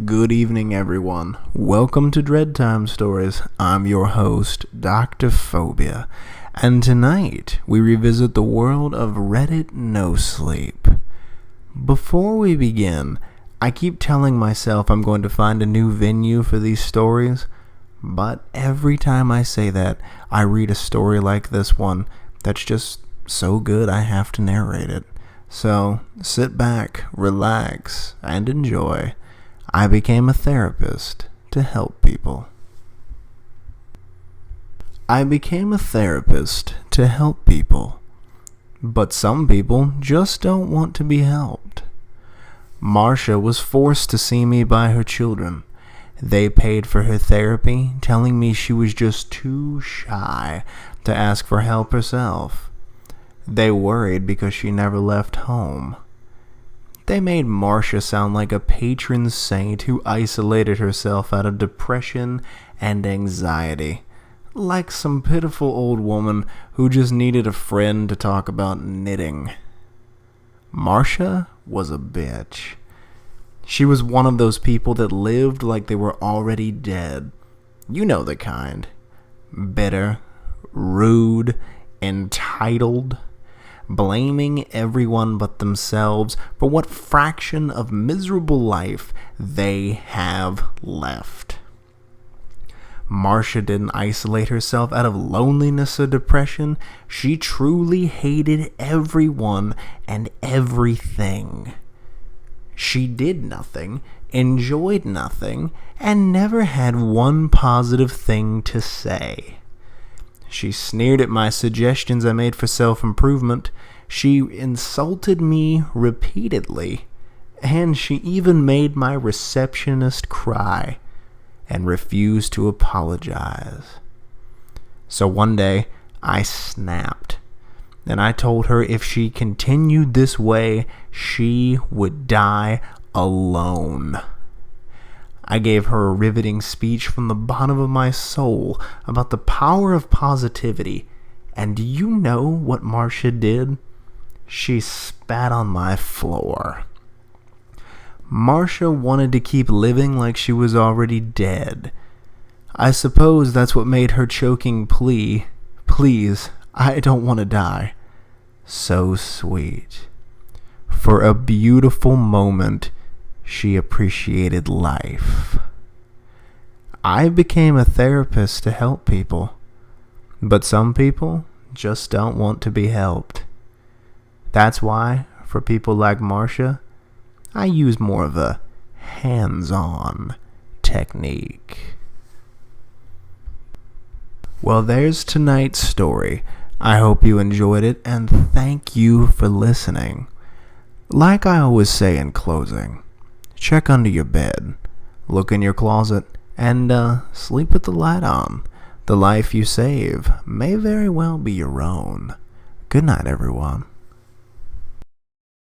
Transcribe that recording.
Good evening, everyone. Welcome to Dread Time Stories. I'm your host, Dr. Phobia, and tonight we revisit the world of Reddit No Sleep. Before we begin, I keep telling myself I'm going to find a new venue for these stories, but every time I say that, I read a story like this one that's just so good I have to narrate it. So sit back, relax, and enjoy. I became a therapist to help people. I became a therapist to help people, but some people just don't want to be helped. Marcia was forced to see me by her children. They paid for her therapy, telling me she was just too shy to ask for help herself. They worried because she never left home. They made Marcia sound like a patron saint who isolated herself out of depression and anxiety, like some pitiful old woman who just needed a friend to talk about knitting. Marcia was a bitch. She was one of those people that lived like they were already dead. You know the kind. Bitter, rude, entitled, blaming everyone but themselves for what fraction of miserable life they have left. Marcia didn't isolate herself out of loneliness or depression. She truly hated everyone and everything. She did nothing, enjoyed nothing, and never had one positive thing to say. She sneered at my suggestions I made for self-improvement. She insulted me repeatedly. And she even made my receptionist cry and refused to apologize. So one day, I snapped. And I told her if she continued this way, she would die alone. I gave her a riveting speech from the bottom of my soul about the power of positivity. And do you know what Marcia did? She spat on my floor. Marcia wanted to keep living like she was already dead. I suppose that's what made her choking plea, "Please, I don't want to die," so sweet. For a beautiful moment, she appreciated life. I became a therapist to help people, but some people just don't want to be helped. That's why, for people like Marcia, I use more of a hands-on technique. Well, there's tonight's story. I hope you enjoyed it, and thank you for listening. Like I always say in closing, check under your bed, look in your closet, and sleep with the light on. The life you save may very well be your own. Good night, everyone.